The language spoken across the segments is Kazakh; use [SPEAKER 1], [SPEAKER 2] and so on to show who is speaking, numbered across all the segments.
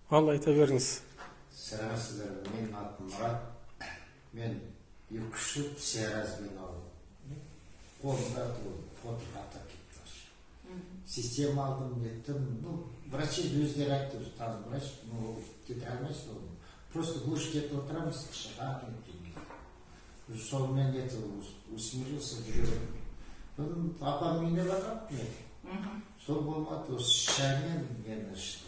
[SPEAKER 1] Ал айта беріңіз.
[SPEAKER 2] Сәлеметсіздер, менің атым Мұрат. Мен 2 жыл псиразбен алдым. Қолымда фото қаттап кетті. Система алдым, еттім. Врачи өздері айтты, тазы врач, кете алмайсыз оны. Просто глушь кетіп отырамыз, шыға кетті. Сонымен усмирился, жүрегім. Апам үйіне барған. Сол болмады, осы шаймен мені ішті.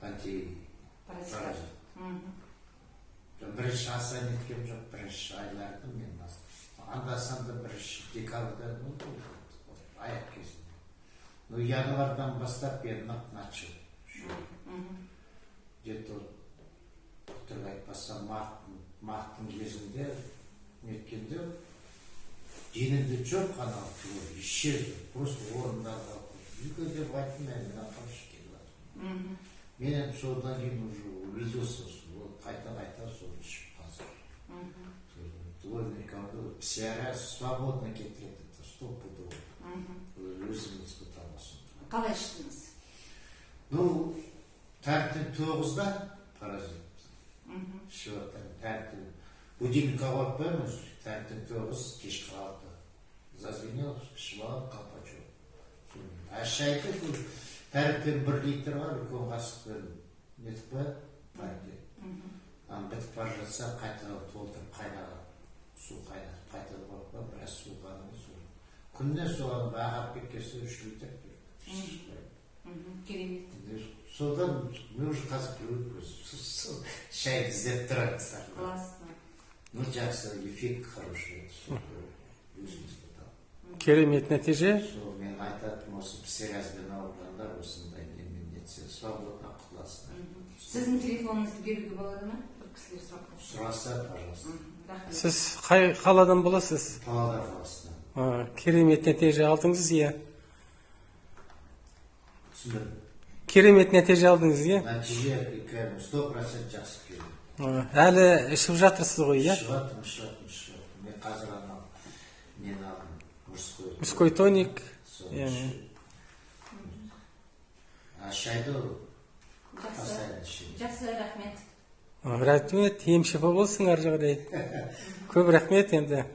[SPEAKER 2] Антипаразит. Бірінші аса неткем жоқ, бірінші айларды мен анда-санда бірінші декабрьда аяқ кезінде. Январдан бастап мен начал. Где-то өтірік айтпасам марттың кезінде неткенде денімде жоқ анау исчезді. Просто орындарға үйге деп айттым, мен қамшы келіп. Мен енді содан кейін уже увиделся, қайта-қайта сол ішіп қазір. Двойный контроль, псиараз свободно кетіреді, 100%. Өзім испытал осында.
[SPEAKER 3] Қалай іштіңіз?
[SPEAKER 2] Тәртіп 9-да паразит. Тәртіп. Будильник қабат қоймыз, тәртіп 9, кеш қалды. Зазвенел, ішіп алып, қапачу. Шайды тәріптен 1 литр бар, үлкен қасықпен нетіп қояды, пакет. Бітіп бара жатса, қайта толтырып қайнаған су қайнатып, қайта қойып, біраз су қанығы су. Күніне соған ағап кеткесі 3 литр
[SPEAKER 3] керемет.
[SPEAKER 2] Содан мен уже қазір привык, шайды іздеп тұрады.
[SPEAKER 3] Классно.
[SPEAKER 2] Жақсы, эффект хороший.
[SPEAKER 1] Керемет нәтиже.
[SPEAKER 2] Мен айтатым, осы псиразбен ауырғандар осындай немен нетсе, свободно құтыласың.
[SPEAKER 3] Сіздің телефоныңызды беруге болады ма? Бір кісілер сұрап қойды.
[SPEAKER 2] Сұраса, пожалуйста.
[SPEAKER 1] Сіз қай қаладан боласыз?
[SPEAKER 2] Павлодар қаласынан.
[SPEAKER 1] Керемет нәтиже алдыңыз, иә?
[SPEAKER 2] Түсіндірім.
[SPEAKER 1] Керемет нәтиже алдыңыз, иә?
[SPEAKER 2] Нәтиже 100% жақсы келді.
[SPEAKER 1] Әлі ішіп жатырсыз ғой, иә?
[SPEAKER 2] Ішіп. Мен қазір анау нені алдым,
[SPEAKER 1] мужской тоник.
[SPEAKER 2] Шайды постоянно ішемін.
[SPEAKER 3] Жақсы, рахмет.
[SPEAKER 1] Рахмет, ем шипа болсын ар жағдай. Көп рахмет енді.